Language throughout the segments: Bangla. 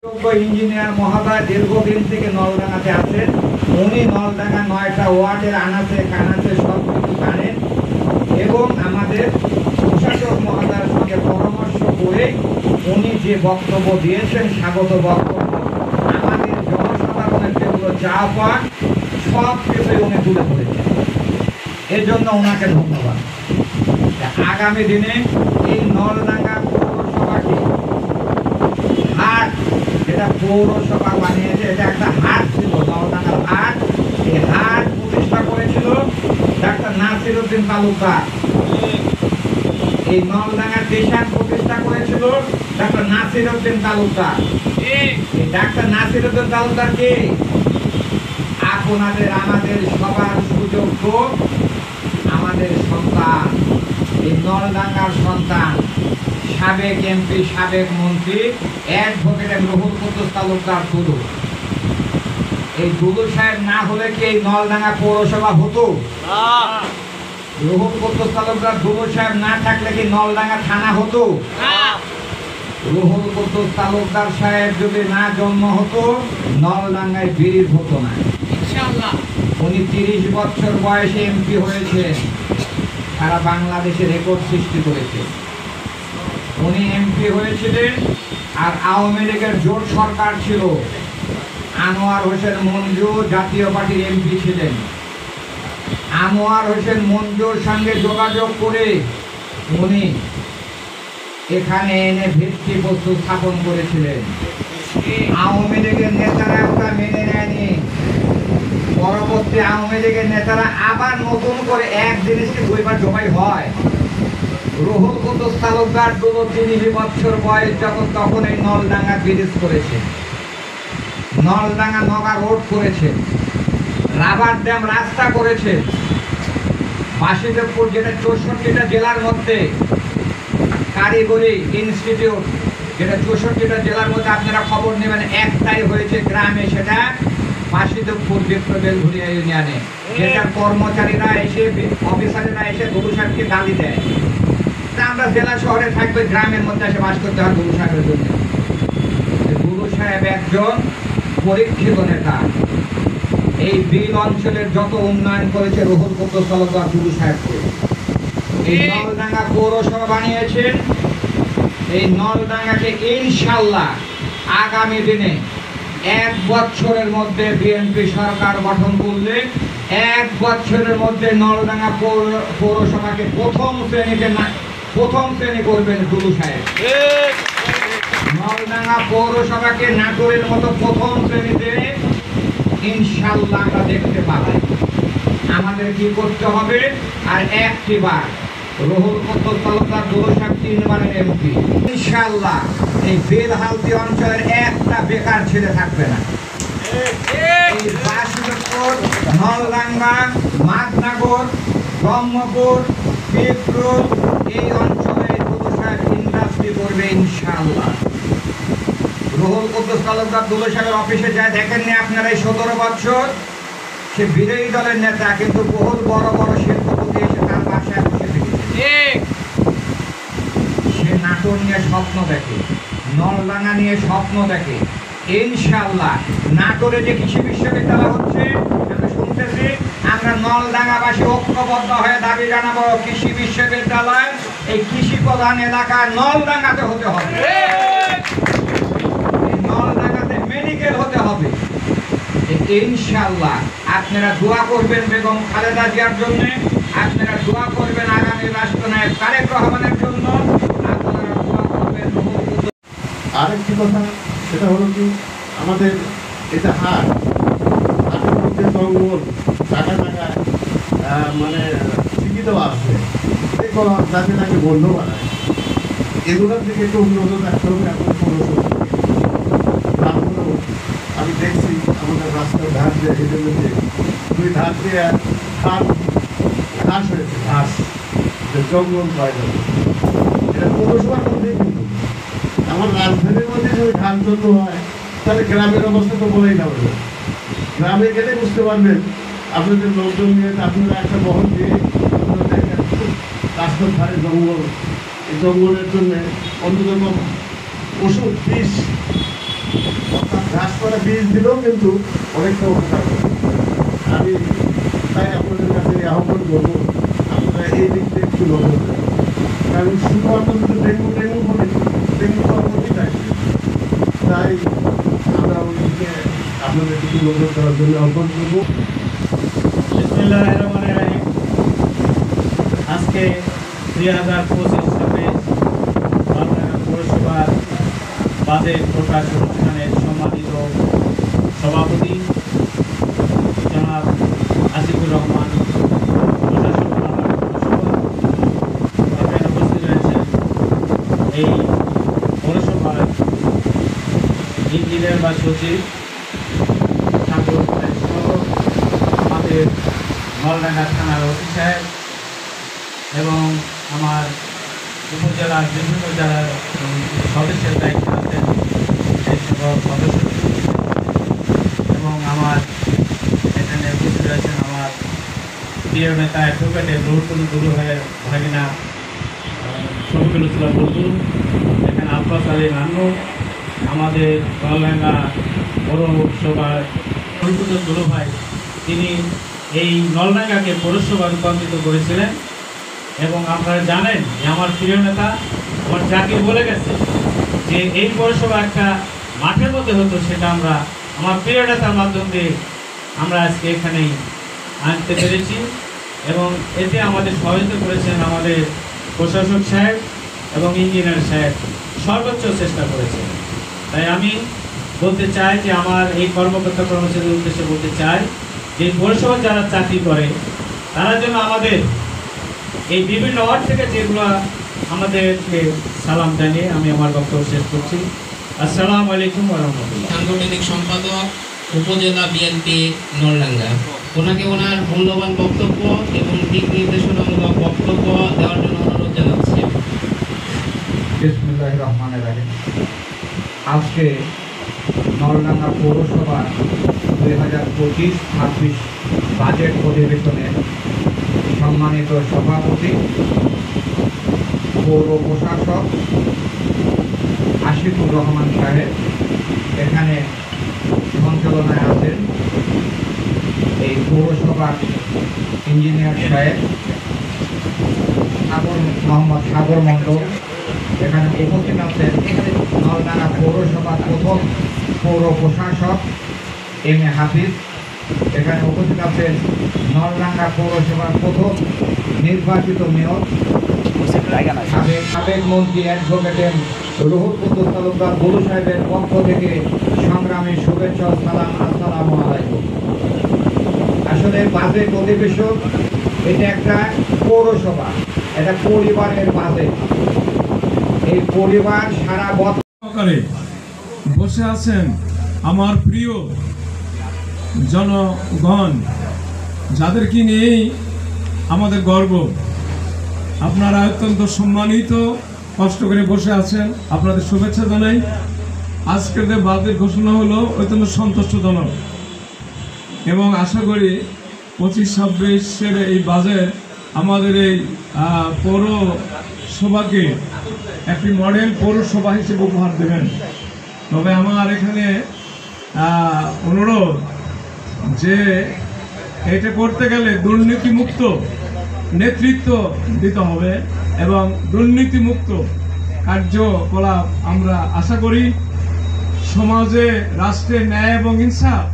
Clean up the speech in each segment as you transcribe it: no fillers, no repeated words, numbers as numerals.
ইঞ্জিনিয়ার মহোদয় দীর্ঘদিন থেকে নলডাঙ্গাতে আছেন। উনি নলডাঙ্গা ৯টা ওয়ার্ডের আনাচে কানাচে সব কিছু জানেন এবং আমাদের প্রশাসক মহোদয়ের সঙ্গে পরামর্শ করে উনি যে বক্তব্য দিয়েছেন, স্বাগত বক্তব্য, আমাদের জনসাধারণের যেগুলো চাওয়া সব কিছুই উনি তুলে ধরেছেন। এর জন্য ওনাকে ধন্যবাদ। আগামী দিনে এই নলডাঙ্গা পৌরসভাকে হাট, যেটা পৌরসভা বানিয়েছে, এটা একটা হাট ছিল, নলডাঙ্গার হাট। এই হাট প্রতিষ্ঠা করেছিল ডাক্তার নাসির উদ্দিন তালুকদার। এই নলডাঙ্গা স্টেশন প্রতিষ্ঠা করেছিল ডাক্তার নাসির উদ্দিন তালুকদার। এই ডাক্তার নাসির উদ্দিন তালুকদার কে? আপনাদের আমাদের সবার সুযোগ্য আমাদের সন্তান, এই নলডাঙ্গার সন্তান, সাবেক এমপি, সাবেক মন্ত্রী অ্যাডভোকেট রুহুল কুদ্দুস তালুকদার দুলু। এই দুলু সাহেব না হলে কি এই নলডাঙ্গা পৌরসভা হতো? রুহুল কুদ্দুস তালুকদার দুলু সাহেব না থাকলে কি নলডাঙ্গা থানা হতো? রুহুল কুদ্দুস তালুকদার সাহেব যদি না জন্ম হতো, নলডাঙ্গায় ব্রিজ হতো না। উনি 30 বছর বয়সে এমপি হয়েছেন, সারা বাংলাদেশে রেকর্ড সৃষ্টি করেছে। উনি এমপি হয়েছিলেন আর আওয়ামী লীগের জোট সরকার ছিল। আনোয়ার হোসেন মঞ্জু জাতীয় পার্টির এমপি ছিলেন। আনোয়ার হোসেন মঞ্জুর সঙ্গে যোগাযোগ করে উনি এখানে এনে ভিত্তিপ্রস্তর স্থাপন করেছিলেন। আওয়ামী লীগের নেতারা ওটা মেনে নেয়নি। পরবর্তী আওয়ামী লীগের নেতারা আবার নতুন করে এক জিনিসকে দুইবার জমাই হয়। রুহুল কুদ্দুস তালুকদার দুলু 30 বছর বয়স যখন, তখন এই নলডাঙ্গা ব্রিজ করেছে, নলডাঙ্গা নগা রোড করেছে, রাবার ড্যাম রাস্তা করেছে। বাসুদেবপুর, যেটা 64টা জেলার মধ্যে কারিগরি ইনস্টিটিউট, যেটা 64টা জেলার মধ্যে আপনারা খবর নেবেন, একটাই হয়েছে গ্রামে, সেটা বাসুদেবপুর বেলঘুরিয়া ইউনিয়নে। যেটার কর্মচারীরা এসে, অফিসারেরা এসে দুলু সাহেবকে গালি দেয়। আমরা জেলা শহরে থাকবে, গ্রামের মধ্যে এসে বাস করতে হয় দুলু সাহেবের জন্য। দুলু সাহেব একজন পরীক্ষিত নেতা। এই বিল অঞ্চলের যত উন্নয়ন করেছে রুহুল কুদ্দুস তালুকদার দুলু সাহেবকে। এই নলডাঙ্গা পৌরসভা বানিয়েছেন। এই নলডাঙ্গাকে ইনশাল্লাহ আগামী দিনে 1 বছরের মধ্যে বিএনপি সরকার গঠন করলে 1 বছরের মধ্যে নলডাঙ্গা পৌরসভাকে প্রথম শ্রেণী করবেন দুলু সাহেব। নলডাঙ্গা পৌরসভাকে নাটোরের মতো প্রথম শ্রেণীতে ইনশাল্লাহ আমরা দেখতে পাবো। আমাদের কি করতে হবে? আর একটি বার রুহুল কুদ্দুস তালুকদার দুলু সাহেব 3 বারের এমপি। ইনশাল্লাহ এই বেলহালতি অঞ্চলের একটা বেকার ছেলে থাকবে না। এই বাসুদেবপুর, নলডাঙ্গা, মাদনগর, ব্রহ্মপুর, পিপরুল, এই অঞ্চলে দুলু সাহেব ইন্ডাস্ট্রি করবে ইনশাল্লাহ। রুহুল কুদ্দুস তালুকদার দুলু সাহেবের অফিসে যায়, দেখেননি আপনারা? এই 17 বছর সে বিরোধী দলের নেতা, কিন্তু বহুত বড় বড় শিল্পপতি এসে তার বাসায় বসে থেকেছে। সে নাটোর নিয়ে স্বপ্ন দেখে, নলডাঙ্গা নিয়ে স্বপ্ন দেখে। ইনশাল্লাহ নাটোরে যে কৃষি বিশ্ববিদ্যালয় হচ্ছে, আমরা শুনতেছি, আমরা নলডাঙ্গাবাসী ঐক্যবদ্ধ হয়ে দাবি জানাবো কৃষি বিশ্ববিদ্যালয় এই কৃষি প্রধান এলাকা নলডাঙ্গাতে হতে হবে। নলডাঙ্গাতে মেডিকেল হতে হবে। ইনশাল্লাহ আপনারা দোয়া করবেন বেগম খালেদা জিয়ার জন্য, আপনারা দোয়া করবেন আগামী রাষ্ট্রনায়ক তারেক রহমানের জন্য, আপনারা দোয়া করবেন। আরেকটি কথা, সেটা হলো কি, আমাদের এটা হাট, হাটের মধ্যে জঙ্গল, জায়গা জায়গায় মানে ঠিকই দেওয়া আছে, এগুলো যাতে তাকে বন্ধ বানায়, এগুলোর দিকে একটু নজর রাখতে হবে। এখন তারপরেও আমি দেখছি আমাদের রাস্তার ধার দিয়ে হেঁটে যেতে 2 ধার দিয়ে ঘাস হয়েছে, ঘাস, জঙ্গল পায় যাবে। এটা পৌরসভার মধ্যেই কিন্তু। আমার রাজধানীর মধ্যে যদি ঘাস জন্য হয়, তাহলে গ্রামের অবস্থা তো বলেই না। গ্রামে গেলে বুঝতে পারবেন, আপনাদের লোকজন নিয়ে আপনারা একটা বহন দিয়ে রাস্তার ধারে জঙ্গল, এই জঙ্গলের জন্য অন্যতম ওষুধ, বিষ কটা বীজ দিলেও কিন্তু অনেকটা উপকার হবে। আমি তাই আপনাদের কাছে আহ্বান করবো, আপনারা এই দিক দিয়ে একটু নজর দেন। কারণ শুধু আমরা যদি ডেঙ্গু বলি, ডেঙ্গু তো আমাদেরই থাকবে। তাই আমরা ওদিকে আপনাদের কিছু নজর দেওয়ার জন্য আহ্বান করবো। বিসমিল্লাহির রহমানির রহিম। আজকে 2025 সালে নলডাঙ্গা পৌরসভার বাজেট প্রকাশ অনুষ্ঠানের সম্মানিত সভাপতি জনাব আসিফুর রহমান, প্রশাসক পৌরসভা এখানে উপস্থিত রয়েছেন। এই পৌরসভার ইঞ্জিনিয়ার বা সচিব ঠাকুর সহ আমাদের নলডাঙ্গা থানার ওসি সাহেব এবং আমার উপজেলার বিভিন্ন যারা সদস্যের দায়িত্বে আছেন সেই সকল সদস্য এবং আমার এখানে উপস্থিত রয়েছেন আমার প্রিয় নেতা অ্যাডভোকেটের দুরু ভাগিনা শফিকুল ইসলাম বুলবুল, এখানে আব্বাস আলী নান্নু, আমাদের নলডাঙ্গা পৌরসভার দুরু ভাই, তিনি এই নলডাঙ্গাকে পৌরসভা রূপান্তরিত করেছিলেন। এবং আপনারা জানেন যে আমার প্রিয় নেতা আমার জাকির বলে গেছে যে এই পৌরসভা একটা মাঠের মধ্যে হতো, সেটা আমরা আমার প্রিয় নেতার মাধ্যম দিয়ে আমরা আজকে এখানেই আনতে পেরেছি। এবং এতে আমাদের সহায়তা করেছেন আমাদের প্রশাসক সাহেব এবং ইঞ্জিনিয়ার সাহেব, সর্বোচ্চ চেষ্টা করেছেন। তাই আমি বলতে চাই যে আমার এই কর্মকর্তা কর্মচারীর উদ্দেশ্যে বলতে চাই যে পৌরসভা যারা চাকরি করে তারা যেন আমাদের এই বিভিন্ন ওয়ার্ড থেকে যেগুলো আমাদেরকে সালাম জানিয়ে আমি আমার বক্তব্য শেষ করছি। আসসালামু আলাইকুম ওয়া রাহমাতুল্লাহ। সাংগঠনিক সম্পাদক উপজেলা বিএনপি নলডাঙ্গা, ওনাকে ওনার মূল্যবান বক্তব্য এবং দিক নির্দেশনামূলক বক্তব্য দেওয়ার জন্য অনুরোধ জানাচ্ছি। বিসমিল্লাহির রহমানির রহিম। আজকে নলডাঙ্গা পৌরসভা 2025-26 বাজেট অধিবেশনের সম্মানিত সভাপতি পৌর প্রশাসক আসিফুর রহমান সাহেব এখানে সঞ্চালনায় আছেন। এই পৌরসভার ইঞ্জিনিয়ার সাহেব মোহাম্মদ সাগর মণ্ডল এখানে উপস্থিত আছেন। নলডাঙ্গা পৌরসভার প্রথম পৌর প্রশাসক এম এ হাফিজ এখানে উপস্থিত আছেন। নলডাঙ্গা পৌরসভার প্রথম নির্বাচিত মেয়র সাবেক মন্ত্রী অ্যাডভোকেট রুহুল কুদ্দুস তালুকদার বুলু সাহেবের পক্ষ থেকে সংগ্রামী শুভেচ্ছা ও সালাম। আসসালামু আলাইকুম। আসলে বাজেট অধিবেশন এটা একটা পৌরসভা, এটা পরিবারের বাজেট। এই পরিবার সারা বছর বসে আছেন আমার প্রিয় জনগণ, যাদেরকে নিয়েই আমাদের গর্ব। আপনারা অত্যন্ত সম্মানিত, কষ্ট করে বসে আছেন, আপনাদের শুভেচ্ছা জানাই। আজকের যে বাজেট ঘোষণা হলো অত্যন্ত সন্তুষ্টজনক এবং আশা করি 25-26-এর এই বাজেট আমাদের এই পৌরসভাকে একটি মডেল পৌরসভা হিসেবে উপহার দেবেন। তবে আমার এখানে অনুরোধ যে এটা করতে গেলে দুর্নীতিমুক্ত নেতৃত্ব দিতে হবে এবং দুর্নীতিমুক্ত কার্যকলাপ আমরা আশা করি। সমাজে রাষ্ট্রে ন্যায় এবং ইনসাফ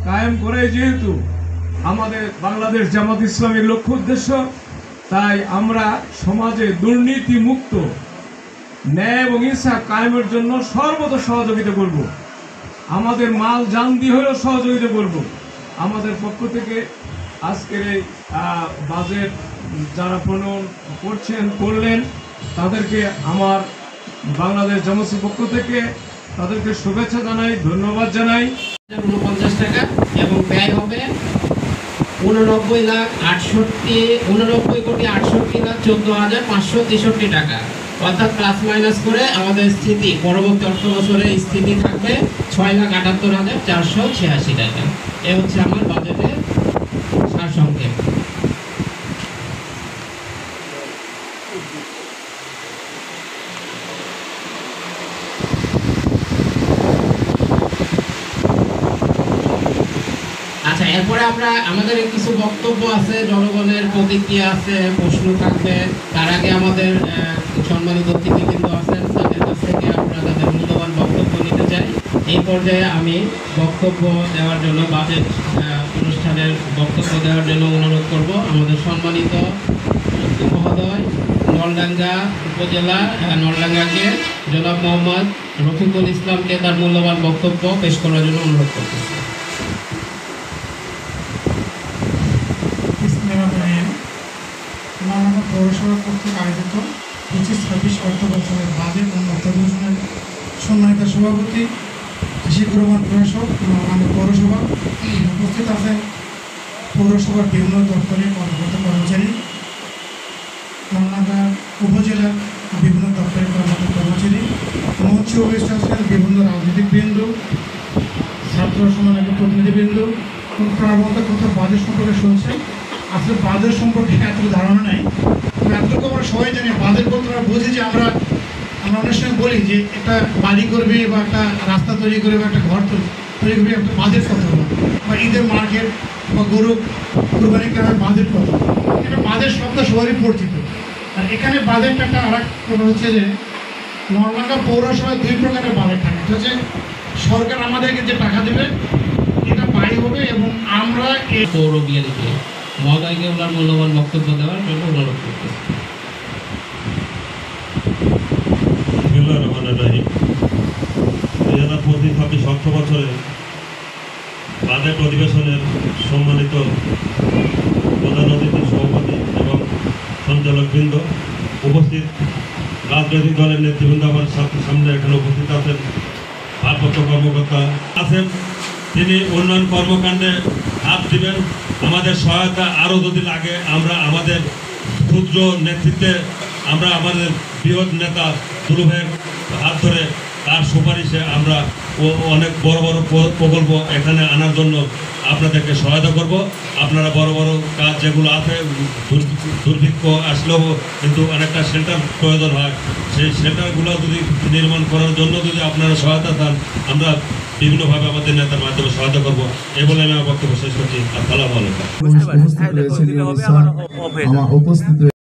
কায়েম করে যেহেতু আমাদের বাংলাদেশ জামাত ইসলামের লক্ষ্য উদ্দেশ্য, তাই আমরা সমাজে দুর্নীতিমুক্ত ন্যায় এবং ইনসাফ কায়েমের জন্য সর্বদা সহযোগিতা করব। আমাদের মাল জান দিয়ে হলেও সহযোগিতা করব। আমাদের পক্ষ থেকে আজকের এই বাজেট যারা প্রণয়ন করলেন তাদেরকে আমার বাংলাদেশ জামাতের পক্ষ থেকে তাদেরকে শুভেচ্ছা জানাই, ধন্যবাদ জানাই। 49 টাকা এবং ব্যয় হবে 89,68,14,63 টাকা, অর্থাৎ প্লাস মাইনাস করে আমাদের স্থিতি পরবর্তী অর্থ বছরে স্থিতি থাকবে 6,78,486 টাকা। এ হচ্ছে আমার বাজেটের সারসংক্ষেপ। আচ্ছা, এরপরে আমাদের কিছু বক্তব্য আছে, জনগণের প্রতিক্রিয়া আছে, প্রশ্ন থাকবে। তার আগে আমাদের সম্মানিত অতিথিবৃন্দ আছেন, তাদের কাছ থেকে আমরা তাদের মূল্যবান বক্তব্য নিতে চাই। এই পর্যায়ে আমি বক্তব্য দেওয়ার জন্য বাজেট অনুষ্ঠানের বক্তব্য দেওয়ার জন্য অনুরোধ করব আমাদের সম্মানিত মহোদয় নলডাঙ্গা উপজেলা নলডাঙ্গাকে জনাব মোহাম্মদ রফিকুল ইসলামকে তার মূল্যবান বক্তব্য পেশ করার জন্য অনুরোধ করতেছি। নলডাঙ্গা পৌরসভা কর্তৃক আয়োজিত 25-26 অর্থ বছরের বাজেট এবং অর্থাধিবেশনের সম্মানিত সভাপতি আশিকুর রহমান প্রশাসক নলডাঙ্গা পৌরসভা, উপস্থিত আছেন পৌরসভার বিভিন্ন দপ্তরের কর্মরত কর্মচারী, নলডাঙ্গা উপজেলার বিভিন্ন দপ্তরের কর্মরত কর্মচারী, মঞ্চে উপস্থিত আছেন বিভিন্ন রাজনৈতিক বৃন্দ, ছাত্র সমাজের প্রতিনিধিবৃন্দ এবং প্রাণবন্ত কথা বাজেট সম্পর্কে শুনছেন। আসলে বাজেট সম্পর্কে এত ধারণা নেই, এতটুকু আমরা সবাই জানি বাজেট বলতে আমরা বুঝি যে আমরা অনেক সময় বলি যে একটা বাড়ি করবে বা একটা রাস্তা তৈরি করবে বা একটা ঘর তৈরি করবে, একটা বাজেট কত হলো, বা ঈদের মার্কেট বা গরু কোরবানি করার বাজেট কত, এটা বাজেট শব্দ সবারই পরিচিত। আর এখানে বাজেট একটা আর এক হচ্ছে যে নলডাঙ্গা পৌরসভায় 2 প্রকারের বাজেট থাকে। এটা হচ্ছে সরকার আমাদেরকে যে টাকা দেবে এটা ব্যয় হবে, এবং আমরা পৌর বিএনপি মহোদয়কে ওনার মূল্যবান বক্তব্য দেওয়ার জন্য অনুরোধ করতেছি। বিসমিল্লাহির রহমানির রহিম। 2025-26 অর্থ বছরে বাজেট অধিবেশনের সম্মানিত প্রধান অতিথি, সভাপতি এবং সঞ্চালকবৃন্দ, উপস্থিত রাজনৈতিক দলের নেতৃবৃন্দ আমার সামনে এখানে উপস্থিত আছেন, ভারপ্রাপ্ত কর্মকর্তা আছেন, তিনি উন্নয়ন কর্মকাণ্ডে হাত দিবেন। আমাদের সহায়তা আরও যদি লাগে আমরা আমাদের ক্ষুদ্র নেতৃত্বে আমরা আমাদের বৃহৎ নেতা দুলুভাইয়ের হাত ধরে তার সুপারিশে আমরা অনেক বড় বড় প্রকল্প এখানে আনার জন্য আপনাদেরকে সহায়তা করব। আপনারা বড় বড় কাজ যেগুলো আছে, দুর্ভিক্ষ আসলেও কিন্তু অনেকটা সেন্টার প্রয়োজন হয়, সেই সেন্টারগুলো যদি নির্মাণ করার জন্য যদি আপনারা সহায়তা চান, আমরা বিভিন্নভাবে আমাদের নেতার মাধ্যমে সহায়তা করব। এই বলে আমি আমার বক্তব্য শেষ করছি। আসসালামু আলাইকুম। উপস্থিত রয়েছেন